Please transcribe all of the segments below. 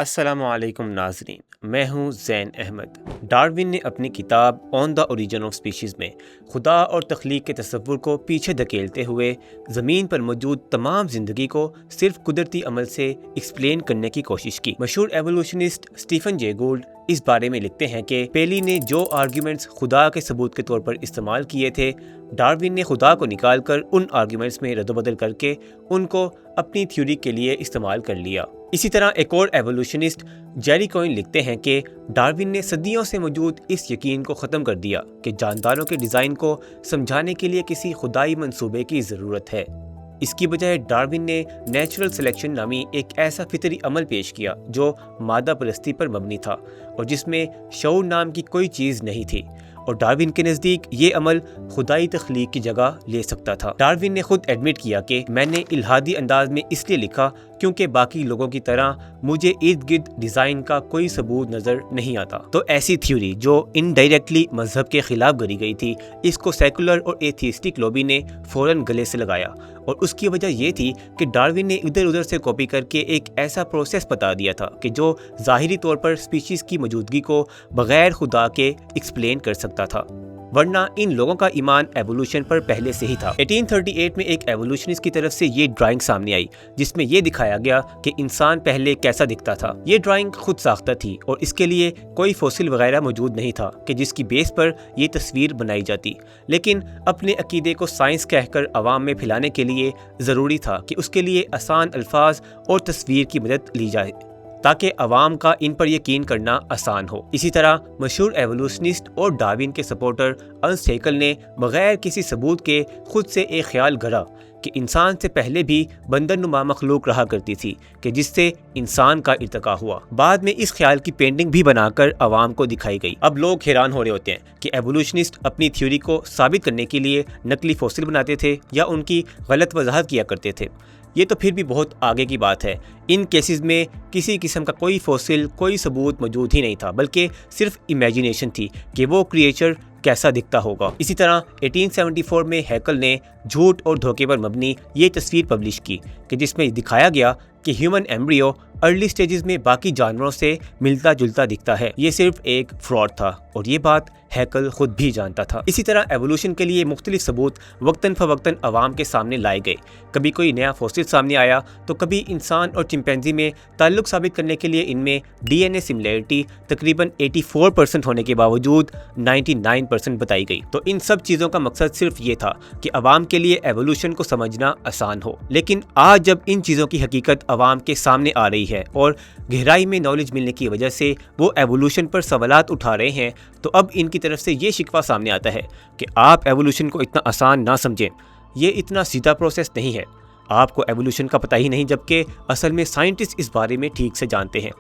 السلام علیکم ناظرین، میں ہوں زین احمد۔ ڈارون نے اپنی کتاب آن دا اوریجن آف اسپیشیز میں خدا اور تخلیق کے تصور کو پیچھے دھکیلتے ہوئے زمین پر موجود تمام زندگی کو صرف قدرتی عمل سے ایکسپلین کرنے کی کوشش کی۔ مشہور ایوولوشنسٹ اسٹیفن جے گولڈ اس بارے میں لکھتے ہیں کہ پیلی نے جو آرگیومنٹس خدا کے ثبوت کے طور پر استعمال کیے تھے، ڈارون نے خدا کو نکال کر ان آرگیومنٹس میں رد و بدل کر کے ان کو اپنی تھیوری کے لیے استعمال کر لیا۔ اسی طرح ایک اور ایوولوشنسٹ جیری کوئن لکھتے ہیں کہ ڈارون نے صدیوں سے موجود اس یقین کو ختم کر دیا کہ جانداروں کے ڈیزائن کو سمجھانے کے لیے کسی خدائی منصوبے کی ضرورت ہے۔ اس کی بجائے ڈارون نے نیچرل سلیکشن نامی ایک ایسا فطری عمل پیش کیا جو مادہ پرستی پر مبنی تھا اور جس میں شعور نام کی کوئی چیز نہیں تھی، اور ڈارون کے نزدیک یہ عمل خدائی تخلیق کی جگہ لے سکتا تھا۔ ڈارون نے خود ایڈمٹ کیا کہ میں نے الہادی انداز میں اس لیے لکھا کیونکہ باقی لوگوں کی طرح مجھے ارد گرد ڈیزائن کا کوئی ثبوت نظر نہیں آتا۔ تو ایسی تھیوری جو انڈائریکٹلی مذہب کے خلاف گڑھی گئی تھی، اس کو سیکولر اور ایتھیسٹک لوبی نے فوراً گلے سے لگایا، اور اس کی وجہ یہ تھی کہ ڈارون نے ادھر ادھر سے کاپی کر کے ایک ایسا پروسیس بتا دیا تھا کہ جو ظاہری طور پر اسپیشیز کی موجودگی کو بغیر خدا کے ایکسپلین کر سکتا تھا، ورنہ ان لوگوں کا ایمان ایوولوشن پر پہلے سے ہی تھا۔ 1838 میں ایک ایوولوشنسٹ کی طرف سے یہ ڈرائنگ سامنے آئی جس میں یہ دکھایا گیا کہ انسان پہلے کیسا دکھتا تھا۔ یہ ڈرائنگ خود ساختہ تھی اور اس کے لیے کوئی فوسل وغیرہ موجود نہیں تھا کہ جس کی بیس پر یہ تصویر بنائی جاتی، لیکن اپنے عقیدے کو سائنس کہہ کر عوام میں پھیلانے کے لیے ضروری تھا کہ اس کے لیے آسان الفاظ اور تصویر کی مدد لی جائے تاکہ عوام کا ان پر یقین کرنا آسان ہو۔ اسی طرح مشہور ایوولوشنسٹ اور ڈارون کے سپورٹر ارنسٹ ہیکل نے بغیر کسی ثبوت کے خود سے ایک خیال گھڑا کہ انسان سے پہلے بھی بندر نما مخلوق رہا کرتی تھی کہ جس سے انسان کا ارتقاء ہوا۔ بعد میں اس خیال کی پینٹنگ بھی بنا کر عوام کو دکھائی گئی۔ اب لوگ حیران ہو رہے ہوتے ہیں کہ ایوولوشنسٹ اپنی تھیوری کو ثابت کرنے کے لیے نقلی فوسل بناتے تھے یا ان کی غلط وضاحت کیا کرتے تھے۔ یہ تو پھر بھی بہت آگے کی بات ہے۔ ان کیسز میں کسی قسم کا کوئی فوسل، کوئی ثبوت موجود ہی نہیں تھا، بلکہ صرف امیجینیشن تھی کہ وہ کریچر کیسا دکھتا ہوگا۔ اسی طرح 1874 میں ہیکل نے جھوٹ اور دھوکے پر مبنی یہ تصویر پبلش کی کہ جس میں دکھایا گیا کہ ہیومن ایمبریو ارلی سٹیجز میں باقی جانوروں سے ملتا جلتا دکھتا ہے۔ یہ صرف ایک فراڈ تھا اور یہ بات ہیکل خود بھی جانتا تھا۔ اسی طرح ایوولوشن کے لیے مختلف ثبوت وقتاً فوقتاً عوام کے سامنے لائے گئے۔ کبھی کوئی نیا فوسل سامنے آیا تو کبھی انسان اور چمپینزی میں تعلق ثابت کرنے کے لیے ان میں ڈی این اے سملیرٹی تقریباً 84% ہونے کے باوجود 99% بتائی گئی۔ تو ان سب چیزوں کا مقصد صرف یہ تھا کہ عوام کے لیے ایوولوشن کو سمجھنا آسان ہو۔ لیکن آج جب ان چیزوں کی حقیقت عوام کے سامنے آ رہی ہے اور گہرائی میں نالج ملنے کی وجہ سے وہ ایوولوشن پر سوالات اٹھا رہے ہیں، تو اب ان کی طرف سے یہ شکوہ سامنے آتا ہے کہ آپ ایوولوشن کو اتنا آسان نہ سمجھیں، یہ اتنا سیدھا پروسیس نہیں ہے۔ آپ کو ایوولوشن کا پتہ ہی نہیں، جبکہ اصل میں سائنٹسٹ اس بارے میں ٹھیک سے جانتے ہیں۔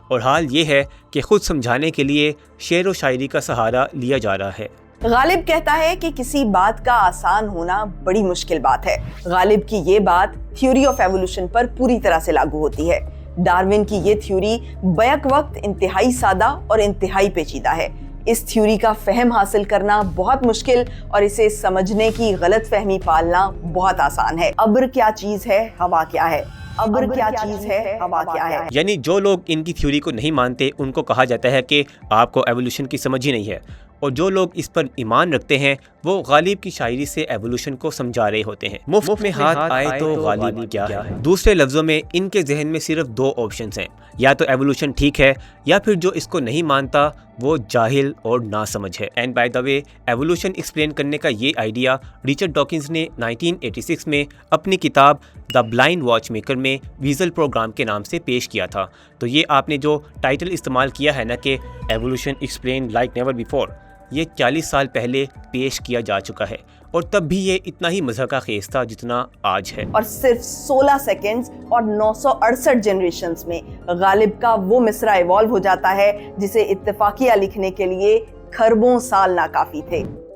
اور حال یہ ہے کہ خود سمجھانے کے لیے شعر و شاعری کا سہارا لیا جا رہا ہے۔ غالب کہتا ہے کہ کسی بات کا آسان ہونا بڑی مشکل بات ہے۔ غالب کی یہ بات تھیوری آف ایوولوشن پر پوری طرح سے لاگو ہوتی ہے۔ ڈارون کی یہ تھیوری بیک وقت انتہائی سادہ اور انتہائی پیچیدہ ہے۔ اس تھیوری کا فہم حاصل کرنا بہت مشکل اور اسے سمجھنے کی غلط فہمی پالنا بہت آسان ہے۔ ابر کیا چیز ہے، ہوا کیا ہے؟ ابر کیا چیز ہے، ہوا کیا ہے؟ یعنی جو لوگ ان کی تھیوری کو نہیں مانتے ان کو کہا جاتا ہے کہ آپ کو ایوولوشن کی سمجھ ہی نہیں ہے، اور جو لوگ اس پر ایمان رکھتے ہیں وہ غالب کی شاعری سے ایوولوشن کو سمجھا رہے ہوتے ہیں۔ مفت میں ہاتھ آئے تو غالب کیا ہے؟ دوسرے لفظوں میں ان کے ذہن میں صرف دو آپشنز ہیں، یا تو ایوولوشن ٹھیک ہے، یا پھر جو اس کو نہیں مانتا وہ جاہل اور ناسمجھ ہے۔ And by the way, evolution explain کرنے کا یہ آئیڈیا رچرڈ ڈاکنز نے 1986 میں اپنی کتاب دا بلائنڈ واچ میکر میں ویزل پروگرام کے نام سے پیش کیا تھا۔ تو یہ آپ نے جو ٹائٹل استعمال کیا ہے نا کہ evolution explain like never before, یہ 40 سال پہلے پیش کیا جا چکا ہے، اور تب بھی یہ اتنا ہی مضحکہ خیز تھا جتنا آج ہے۔ اور صرف 16 سیکنڈز اور 968 جنریشنز میں غالب کا وہ مصرع ایوالو ہو جاتا ہے جسے اتفاقیہ لکھنے کے لیے کھربوں سال ناکافی تھے۔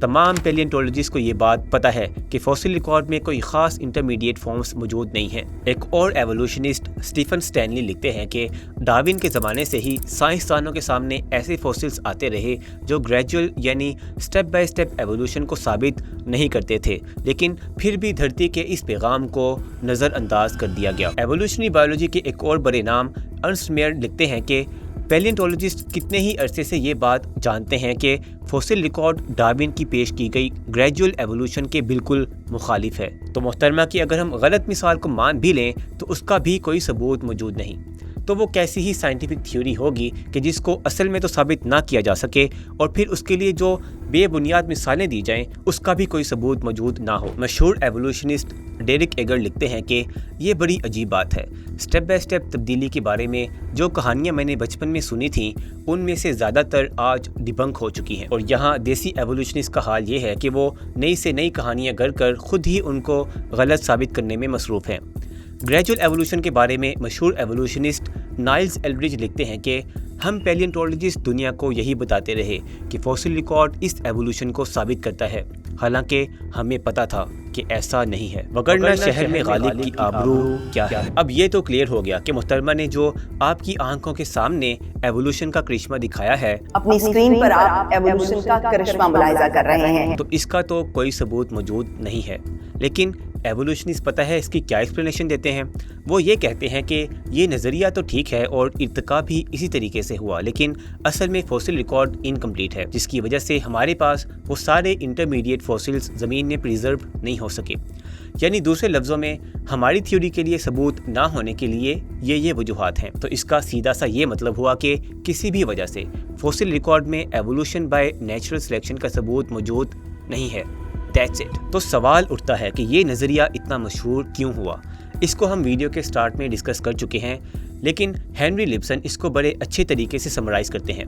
تمام پیلینٹولوجسٹ کو یہ بات پتہ ہے کہ فوسل ریکارڈ میں کوئی خاص انٹرمیڈیٹ فارمز موجود نہیں ہیں۔ ایک اور ایوولوشنسٹ اسٹیفن سٹینلی لکھتے ہیں کہ ڈارون کے زمانے سے ہی سائنسدانوں کے سامنے ایسے فوسلز آتے رہے جو گریجول یعنی سٹیپ بائی سٹیپ ایوولوشن کو ثابت نہیں کرتے تھے، لیکن پھر بھی دھرتی کے اس پیغام کو نظر انداز کر دیا گیا۔ ایوولوشنری بایولوجی کے ایک اور بڑے نام ارنسٹ میئر لکھتے ہیں کہ پیلینٹولوجسٹ کتنے ہی عرصے سے یہ بات جانتے ہیں کہ فوسل ریکارڈ ڈارون کی پیش کی گئی گریجول ایوولوشن کے بالکل مخالف ہے۔ تو محترمہ کی اگر ہم غلط مثال کو مان بھی لیں تو اس کا بھی کوئی ثبوت موجود نہیں، تو وہ کیسی ہی سائنٹیفک تھیوری ہوگی کہ جس کو اصل میں تو ثابت نہ کیا جا سکے، اور پھر اس کے لیے جو بے بنیاد مثالیں دی جائیں اس کا بھی کوئی ثبوت موجود نہ ہو۔ مشہور ایوولوشنسٹ ڈیرک ایگر لکھتے ہیں کہ یہ بڑی عجیب بات ہے، سٹیپ بائی سٹیپ تبدیلی کے بارے میں جو کہانیاں میں نے بچپن میں سنی تھیں ان میں سے زیادہ تر آج ڈیبنک ہو چکی ہیں، اور یہاں دیسی ایوولوشنسٹ کا حال یہ ہے کہ وہ نئی سے نئی کہانیاں گھڑ کر خود ہی ان کو غلط ثابت کرنے میں مصروف ہیں۔ گریجول ایوولوشن کے بارے میں مشہور ایوولوشنسٹ نائلز ایلڈریج لکھتے ہیں کہ ہم پیلینٹولوجسٹ دنیا کو یہی بتاتے رہے کہ فوسل ریکارڈ اس ایوولوشن کو ثابت کرتا ہے، حالانکہ ہمیں پتہ تھا کہ ایسا نہیں ہے، وگرنہ شہر میں غالب کی آبرو کیا ہے۔ اب یہ تو کلیئر ہو گیا کہ محترمہ نے جو آپ کی آنکھوں کے سامنے ایوولوشن کا کرشمہ دکھایا ہے، اپنی اسکرین پر آپ ایوولوشن کا کرشمہ ملاحظہ کر رہے ہیں، تو اس کا تو کوئی ثبوت موجود نہیں ہے، لیکن ایوولوشنسٹ پتہ ہے اس کی کیا ایکسپلینیشن دیتے ہیں؟ وہ یہ کہتے ہیں کہ یہ نظریہ تو ٹھیک ہے اور ارتقا بھی اسی طریقے سے ہوا، لیکن اصل میں فوسل ریکارڈ انکمپلیٹ ہے، جس کی وجہ سے ہمارے پاس وہ سارے انٹرمیڈیٹ فوسلز زمین میں پریزرو نہیں ہو سکے۔ یعنی دوسرے لفظوں میں ہماری تھیوری کے لیے ثبوت نہ ہونے کے لیے یہ وجوہات ہیں۔ تو اس کا سیدھا سا یہ مطلب ہوا کہ کسی بھی وجہ سے فوسل ریکارڈ میں ایوولوشن بائی نیچرل سلیکشن کا ثبوت موجود نہیں ہے۔ That's it۔ تو سوال اٹھتا ہے کہ یہ نظریہ اتنا مشہور کیوں ہوا؟ اس کو ہم ویڈیو کے سٹارٹ میں ڈسکس کر چکے ہیں، لیکن ہینری لپسن اس کو بڑے اچھے طریقے سے سمرائز کرتے ہیں۔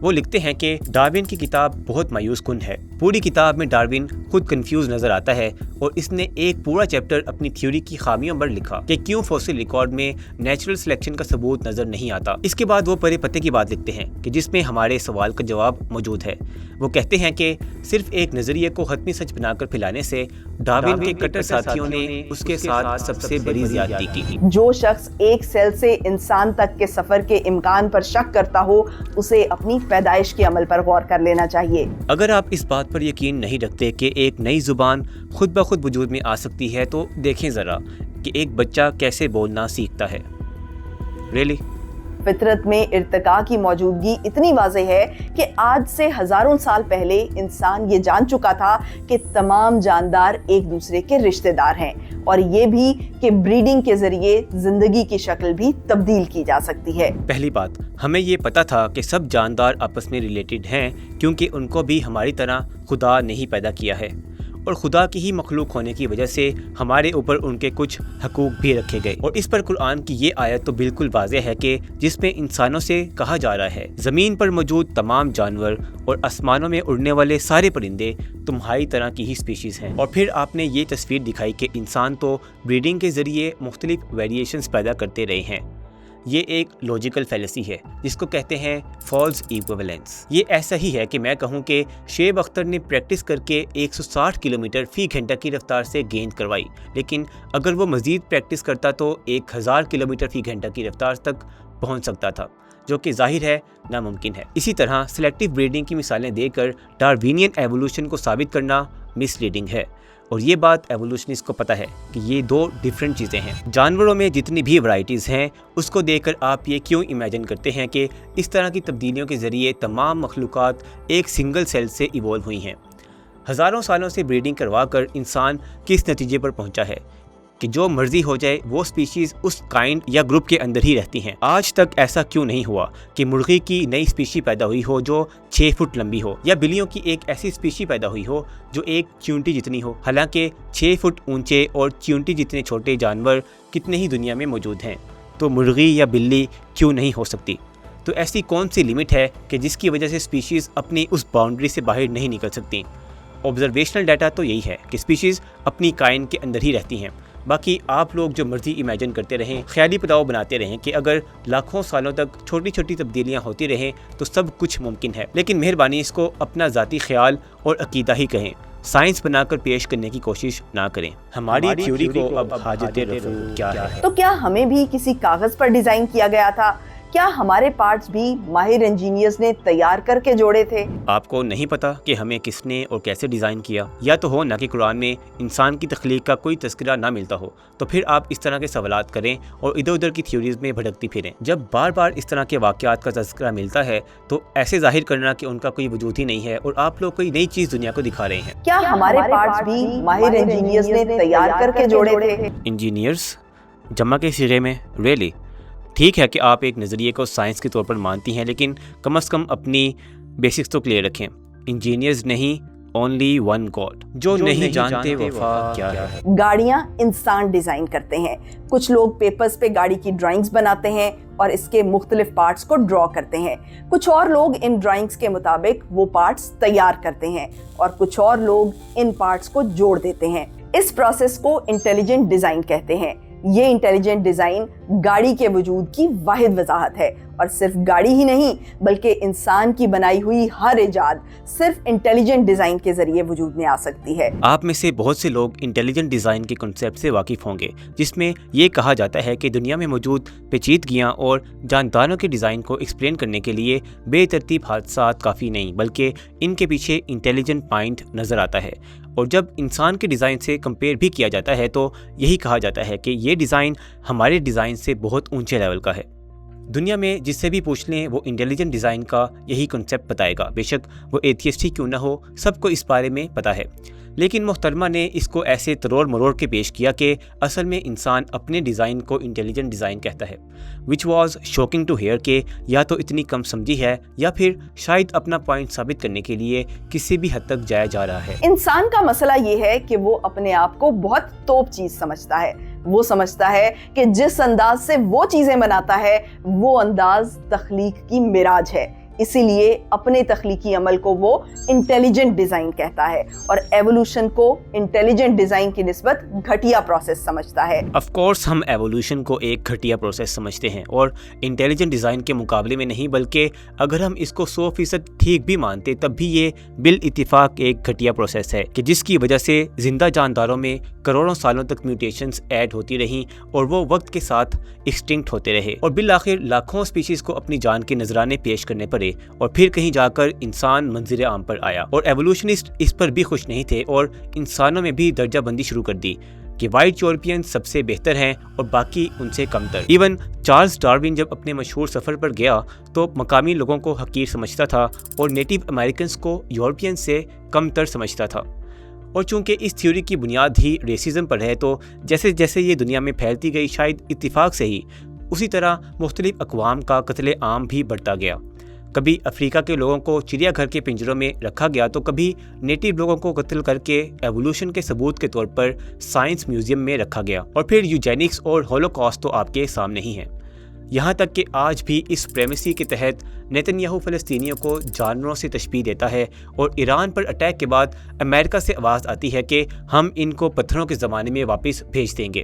وہ لکھتے ہیں کہ ڈارون کی کتاب بہت مایوس کن ہے۔ پوری کتاب میں ڈارون خود کنفیوز نظر آتا ہے، اور اس نے ایک پورا چیپٹر اپنی تھیوری کی خامیوں پر لکھا کہ کیوں فوسل ریکارڈ میں نیچرل سلیکشن کا ثبوت نظر نہیں آتا۔ اس کے بعد وہ پرے پتے کی بات لکھتے ہیں کہ جس میں ہمارے سوال کا جواب موجود ہے۔ وہ کہتے ہیں کہ صرف ایک نظریے کو حتمی سچ بنا کر پھیلانے سے ڈارون کے کٹر ساتھیوں نے اس کے ساتھ سب سے بڑی زیادتی کی۔ جو شخص ایک سیل سے انسان تک کے سفر کے امکان پر شک کرتا ہو اسے اپنی پیدائش کے عمل پر غور کر لینا چاہیے۔ اگر آپ اس بات پر یقین نہیں رکھتے کہ ایک نئی زبان خود بخود وجود میں آ سکتی ہے تو دیکھیں ذرا کہ ایک بچہ کیسے بولنا سیکھتا ہے۔ ریئلی فطرت میں ارتقاء کی موجودگی اتنی واضح ہے کہ آج سے ہزاروں سال پہلے انسان یہ جان چکا تھا کہ تمام جاندار ایک دوسرے کے رشتہ دار ہیں، اور یہ بھی کہ بریڈنگ کے ذریعے زندگی کی شکل بھی تبدیل کی جا سکتی ہے۔ پہلی بات، ہمیں یہ پتا تھا کہ سب جاندار آپس میں ریلیٹڈ ہیں، کیونکہ ان کو بھی ہماری طرح خدا نہیں پیدا کیا ہے، اور خدا کی ہی مخلوق ہونے کی وجہ سے ہمارے اوپر ان کے کچھ حقوق بھی رکھے گئے۔ اور اس پر قرآن کی یہ آیت تو بالکل واضح ہے کہ جس میں انسانوں سے کہا جا رہا ہے زمین پر موجود تمام جانور اور آسمانوں میں اڑنے والے سارے پرندے تمہاری طرح کی ہی سپیشیز ہیں۔ اور پھر آپ نے یہ تصویر دکھائی کہ انسان تو بریڈنگ کے ذریعے مختلف ویریشنز پیدا کرتے رہے ہیں۔ یہ ایک لاجیکل فیلیسی ہے جس کو کہتے ہیں فالس ایکویولنس۔ یہ ایسا ہی ہے کہ میں کہوں کہ شعیب اختر نے پریکٹس کر کے 160 کلومیٹر فی گھنٹہ کی رفتار سے گیند کروائی، لیکن اگر وہ مزید پریکٹس کرتا تو 1000 کلومیٹر فی گھنٹہ کی رفتار تک پہنچ سکتا تھا، جو کہ ظاہر ہے ناممکن ہے۔ اسی طرح سلیکٹیو بریڈنگ کی مثالیں دے کر ڈارونین ایوولوشن کو ثابت کرنا مس لیڈنگ ہے، اور یہ بات ایوولوشنسٹ کو پتہ ہے کہ یہ دو ڈیفرنٹ چیزیں ہیں۔ جانوروں میں جتنی بھی ورائٹیز ہیں اس کو دیکھ کر آپ یہ کیوں امیجن کرتے ہیں کہ اس طرح کی تبدیلیوں کے ذریعے تمام مخلوقات ایک سنگل سیل سے ایوولو ہوئی ہیں؟ ہزاروں سالوں سے بریڈنگ کروا کر انسان کس نتیجے پر پہنچا ہے کہ جو مرضی ہو جائے وہ سپیشیز اس کائنڈ یا گروپ کے اندر ہی رہتی ہیں؟ آج تک ایسا کیوں نہیں ہوا کہ مرغی کی نئی سپیشی پیدا ہوئی ہو جو 6 فٹ لمبی ہو، یا بلیوں کی ایک ایسی سپیشی پیدا ہوئی ہو جو ایک چیونٹی جتنی ہو؟ حالانکہ 6 فٹ اونچے اور چیونٹی جتنے چھوٹے جانور کتنے ہی دنیا میں موجود ہیں، تو مرغی یا بلی کیوں نہیں ہو سکتی؟ تو ایسی کون سی لمٹ ہے کہ جس کی وجہ سے سپیشیز اپنی اس باؤنڈری سے باہر نہیں نکل سکتی؟ آبزرویشنل ڈیٹا تو یہی ہے کہ سپیشیز اپنی کائن کے اندر ہی رہتی ہیں، باقی آپ لوگ جو مرضی امیجن کرتے رہیں، خیالی پلاؤ بناتے رہیں کہ اگر لاکھوں سالوں تک چھوٹی چھوٹی تبدیلیاں ہوتی رہیں تو سب کچھ ممکن ہے، لیکن مہربانی اس کو اپنا ذاتی خیال اور عقیدہ ہی کہیں، سائنس بنا کر پیش کرنے کی کوشش نہ کریں۔ ہماری تھیوری کو اب حاجت رفع کیا ہے؟ تو کیا ہمیں بھی کسی کاغذ پر ڈیزائن کیا گیا تھا؟ کیا ہمارے پارٹس بھی ماہر انجینئرز نے تیار کر کے جوڑے تھے؟ آپ کو نہیں پتا کہ ہمیں کس نے اور کیسے ڈیزائن کیا؟ یا تو ہو نہ کہ قرآن میں انسان کی تخلیق کا کوئی تذکرہ نہ ملتا ہو، تو پھر آپ اس طرح کے سوالات کریں اور ادھر ادھر کی تھیوریز میں بھٹکتی پھریں۔ جب بار بار اس طرح کے واقعات کا تذکرہ ملتا ہے تو ایسے ظاہر کرنا کہ ان کا کوئی وجود ہی نہیں ہے اور آپ لوگ کوئی نئی چیز دنیا کو دکھا رہے ہیں۔ کیا ہمارے پارٹس بھی ماہر انجینئرز نے تیار کر کے جوڑے تھے؟ انجینئرز جمع کے صیغے میں؟ ریلی؟ ٹھیک ہے کہ آپ ایک نظریے کو سائنس کے طور پر مانتی ہیں، لیکن کم از کم اپنی بیسکس تو کلیئر رکھیں۔ انجینئرز نہیں، اونلی ون گاڈ۔ جو نہیں جانتے وفا کیا ہے۔ گاڑیاں انسان ڈیزائن کرتے ہیں، کچھ لوگ پیپرز پہ گاڑی کی ڈرائنگز بناتے ہیں اور اس کے مختلف پارٹس کو ڈرا کرتے ہیں، کچھ اور لوگ ان ڈرائنگز کے مطابق وہ پارٹس تیار کرتے ہیں اور کچھ اور لوگ ان پارٹس کو جوڑ دیتے ہیں۔ اس پروسیس کو انٹیلیجنٹ ڈیزائن کہتے ہیں۔ یہ انٹیلیجنٹ ڈیزائن گاڑی کے وجود کی واحد وضاحت ہے، اور صرف گاڑی ہی نہیں بلکہ انسان کی بنائی ہوئی ہر ایجاد صرف انٹیلیجنٹ ڈیزائن کے ذریعے وجود میں آ سکتی ہے۔ آپ میں سے بہت سے لوگ انٹیلیجنٹ ڈیزائن کے کنسیپٹ سے واقف ہوں گے، جس میں یہ کہا جاتا ہے کہ دنیا میں موجود پیچیدگیاں اور جانداروں کے ڈیزائن کو ایکسپلین کرنے کے لیے بے ترتیب حادثات کافی نہیں، بلکہ ان کے پیچھے انٹیلیجنٹ مائنڈ نظر آتا ہے۔ اور جب انسان کے ڈیزائن سے کمپیئر بھی کیا جاتا ہے تو یہی کہا جاتا ہے کہ یہ ڈیزائن ہمارے ڈیزائن سے بہت اونچے لیول کا ہے۔ دنیا میں جس سے بھی پوچھ لیں وہ انٹیلیجنٹ ڈیزائن کا یہی کنسیپٹ بتائے گا، بے شک وہ ایتھیسٹ ہی کیوں نہ ہو، سب کو اس بارے میں پتہ ہے۔ لیکن محترمہ نے اس کو ایسے تروڑ مروڑ کے پیش کیا کہ اصل میں انسان اپنے ڈیزائن کو انٹیلیجنٹ ڈیزائن کہتا ہے، which was shocking to hear کہ یا تو اتنی کم سمجھی ہے یا پھر شاید اپنا پوائنٹ ثابت کرنے کے لیے کسی بھی حد تک جایا جا رہا ہے۔ انسان کا مسئلہ یہ ہے کہ وہ اپنے آپ کو بہت توپ چیز سمجھتا ہے۔ وہ سمجھتا ہے کہ جس انداز سے وہ چیزیں بناتا ہے وہ انداز تخلیق کی معراج ہے، اسی لیے اپنے تخلیقی عمل کو وہ انٹیلیجنٹ ڈیزائن کہتا ہے اور ایوولوشن کو انٹیلیجنٹ ڈیزائن کی نسبت گھٹیا پروسیس سمجھتا ہے۔ آف کورس ہم ایوولوشن کو ایک گھٹیا پروسیس سمجھتے ہیں اور انٹیلیجنٹ ڈیزائن کے مقابلے میں نہیں، بلکہ اگر ہم اس کو 100% ٹھیک بھی مانتے تب بھی یہ بالاتفاق ایک گھٹیا پروسیس ہے کہ جس کی وجہ سے زندہ جانداروں میں کروڑوں سالوں تک میوٹیشنز ایڈ ہوتی رہیں اور وہ وقت کے ساتھ ایکسٹنکٹ ہوتے رہے اور بالآخر لاکھوں سپیشیز کو اپنی جان کے نذرانے پیش کرنے پڑے اور پھر کہیں جا کر انسان منظر عام پر آیا اور ایوولوشنسٹ اس پر بھی خوش نہیں تھے اور انسانوں میں بھی درجہ بندی شروع کر دی کہ وائٹ یورپین سب سے بہتر ہیں اور باقی ان سے کم تر۔ ایون چارلز ڈارون جب اپنے مشہور سفر پر گیا تو مقامی لوگوں کو حقیر سمجھتا تھا اور نیٹو امریکنز کو یورپین سے کم تر سمجھتا تھا، اور چونکہ اس تھیوری کی بنیاد ہی ریسزم پر ہے تو جیسے جیسے یہ دنیا میں پھیلتی گئی، شاید اتفاق سے ہی اسی طرح مختلف اقوام کا قتل عام بھی بڑھتا گیا۔ کبھی افریقہ کے لوگوں کو چڑیا گھر کے پنجروں میں رکھا گیا تو کبھی نیٹو لوگوں کو قتل کر کے ایوولوشن کے ثبوت کے طور پر سائنس میوزیم میں رکھا گیا، اور پھر یوجینکس اور ہولوکاسٹ تو آپ کے سامنے ہی ہیں۔ یہاں تک کہ آج بھی اس پریمیسی کے تحت نیتن یاہو فلسطینیوں کو جانوروں سے تشبیہ دیتا ہے اور ایران پر اٹیک کے بعد امریکہ سے آواز آتی ہے کہ ہم ان کو پتھروں کے زمانے میں واپس بھیج دیں گے۔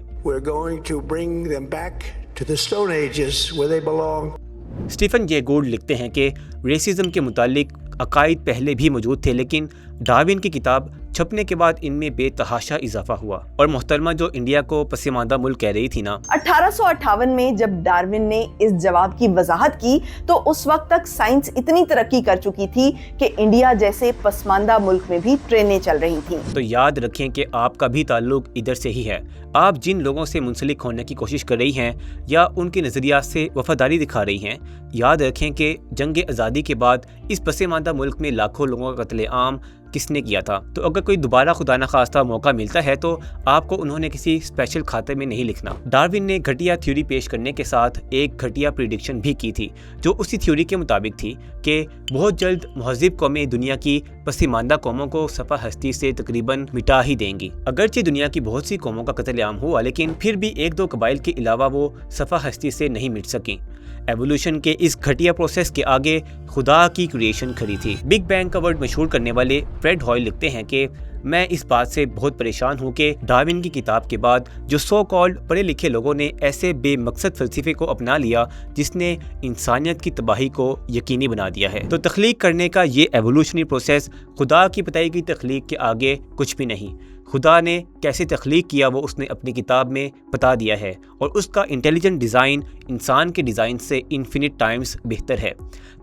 اسٹیفن جے گولڈ لکھتے ہیں کہ ریسزم کے متعلق عقائد پہلے بھی موجود تھے، لیکن ڈارون کی کتاب چھپنے کے بعد ان میں بے تحاشا اضافہ ہوا۔ اور محترمہ جو انڈیا کو پسماندہ ملک کہہ رہی تھی نا، 1858 میں جب ڈارون نے اس جواب کی وضاحت کی تو اس وقت تک سائنس اتنی ترقی کر چکی تھی کہ انڈیا جیسے پسماندہ ملک میں بھی ٹرینیں چل رہی تھیں۔ تو یاد رکھیں کہ آپ کا بھی تعلق ادھر سے ہی ہے۔ آپ جن لوگوں سے منسلک ہونے کی کوشش کر رہی ہیں یا ان کے نظریات سے وفاداری دکھا رہی ہیں، یاد رکھیں کہ جنگ آزادی کے بعد اس پسماندہ ملک میں لاکھوں لوگوں کا قتل عام کس نے کیا تھا۔ تو اگر کوئی دوبارہ خدا نخواستہ موقع ملتا ہے تو آپ کو انہوں نے کسی اسپیشل کھاتے میں نہیں لکھنا۔ ڈارون نے گھٹیا تھیوری پیش کرنے کے ساتھ ایک گھٹیا پریڈکشن بھی کی تھی جو اسی تھیوری کے مطابق تھی کہ بہت جلد مہذب قومیں دنیا کی پسماندہ قوموں کو صفحہ ہستی سے تقریباً مٹا ہی دیں گی۔ اگرچہ دنیا کی بہت سی قوموں کا قتل عام ہوا، لیکن پھر بھی ایک دو قبائل کے علاوہ وہ صفحہ ہستی سے نہیں مٹ سکیں۔ ایوولوشن کے اس گھٹیا پروسیس کے آگے خدا کی کریشن کھڑی تھی۔ بگ بینگ کا ورڈ مشہور کرنے والے فریڈ ہوائل لکھتے ہیں کہ میں اس بات سے بہت پریشان ہوں کہ ڈارون کی کتاب کے بعد جو سو کالڈ پڑھے لکھے لوگوں نے ایسے بے مقصد فلسفے کو اپنا لیا جس نے انسانیت کی تباہی کو یقینی بنا دیا ہے۔ تو تخلیق کرنے کا یہ ایوولوشنری پروسیس خدا کی بتائی گئی تخلیق کے آگے کچھ بھی نہیں۔ خدا نے کیسے تخلیق کیا وہ اس نے اپنی کتاب میں بتا دیا ہے، اور اس کا انٹیلیجنٹ ڈیزائن انسان کے ڈیزائن سے انفینٹ ٹائمز بہتر ہے۔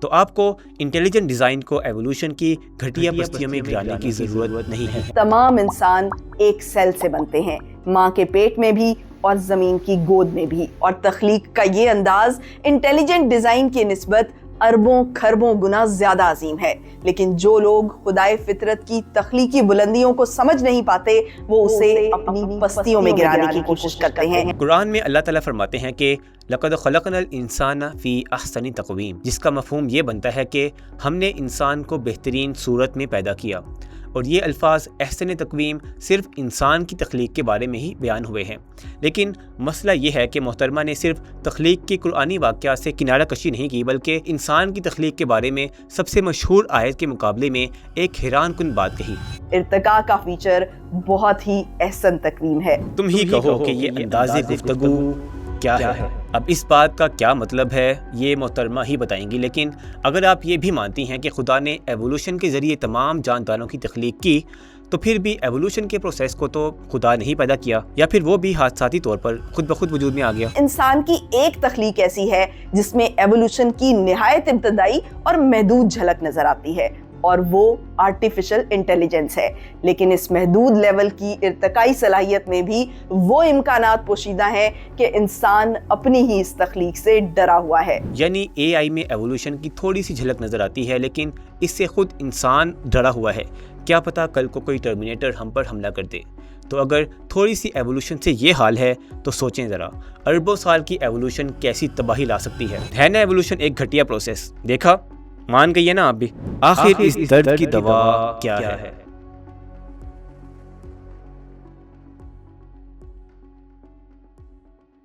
تو آپ کو انٹیلیجنٹ ڈیزائن کو ایوولوشن کی گھٹیا پستیوں میں گرانے کی ضرورت نہیں ہے۔ تمام انسان ایک سیل سے بنتے ہیں، ماں کے پیٹ میں بھی اور زمین کی گود میں بھی، اور تخلیق کا یہ انداز انٹیلیجنٹ ڈیزائن کی نسبت اربوں کھربوں گنا زیادہ عظیم ہے۔ لیکن جو لوگ خدائے فطرت کی تخلیقی بلندیوں کو سمجھ نہیں پاتے وہ اسے اپنی پستیوں میں گرانے کی کوشش کرتے ہیں۔ قرآن میں اللہ تعالیٰ فرماتے ہیں کہ لَقَدْ خَلَقْنَا الْإِنسَانَ فِي أَحْسَنِ تَقْوِيمٍ، جس کا مفہوم یہ بنتا ہے کہ ہم نے انسان کو بہترین صورت میں پیدا کیا، اور یہ الفاظ احسن تقویم صرف انسان کی تخلیق کے بارے میں ہی بیان ہوئے ہیں۔ لیکن مسئلہ یہ ہے کہ محترمہ نے صرف تخلیق کے قرآنی واقعات سے کنارہ کشی نہیں کی، بلکہ انسان کی تخلیق کے بارے میں سب سے مشہور آیت کے مقابلے میں ایک حیران کن بات کہی۔ ارتقاء کا فیچر بہت ہی احسن تقویم ہے۔ تم ہی کہو کہ یہ انداز گفتگو کیا ہے؟ اب اس بات کا کیا مطلب ہے یہ محترمہ ہی بتائیں گی، لیکن اگر آپ یہ بھی مانتی ہیں کہ خدا نے ایوولوشن کے ذریعے تمام جانداروں کی تخلیق کی، تو پھر بھی ایوولوشن کے پروسیس کو تو خدا نہیں پیدا کیا، یا پھر وہ بھی حادثاتی طور پر خود بخود وجود میں آ گیا؟ انسان کی ایک تخلیق ایسی ہے جس میں ایوولوشن کی نہایت ابتدائی اور محدود جھلک نظر آتی ہے، اور وہ آرٹیفیشل انٹیلیجنس ہے۔ لیکن اس محدود لیول کی ارتقائی صلاحیت میں بھی وہ امکانات پوشیدہ ہیں کہ انسان اپنی ہی اس تخلیق سے ڈرا ہوا ہے۔ یعنی اے آئی میں ایوولوشن کی تھوڑی سی جھلک نظر آتی ہے، لیکن اس سے خود انسان ڈرا ہوا ہے۔ کیا پتہ کل کو کوئی ٹرمینیٹر ہم پر حملہ کر دے۔ تو اگر تھوڑی سی ایوولوشن سے یہ حال ہے تو سوچیں ذرا، اربوں سال کی ایوولوشن کیسی تباہی لا سکتی ہے نا ایوولوشن ایک گھٹیا پروسیس۔ دیکھا، مان گئی ہے نا آپ بھی؟ آخر اس درد کی دوا کیا ہے؟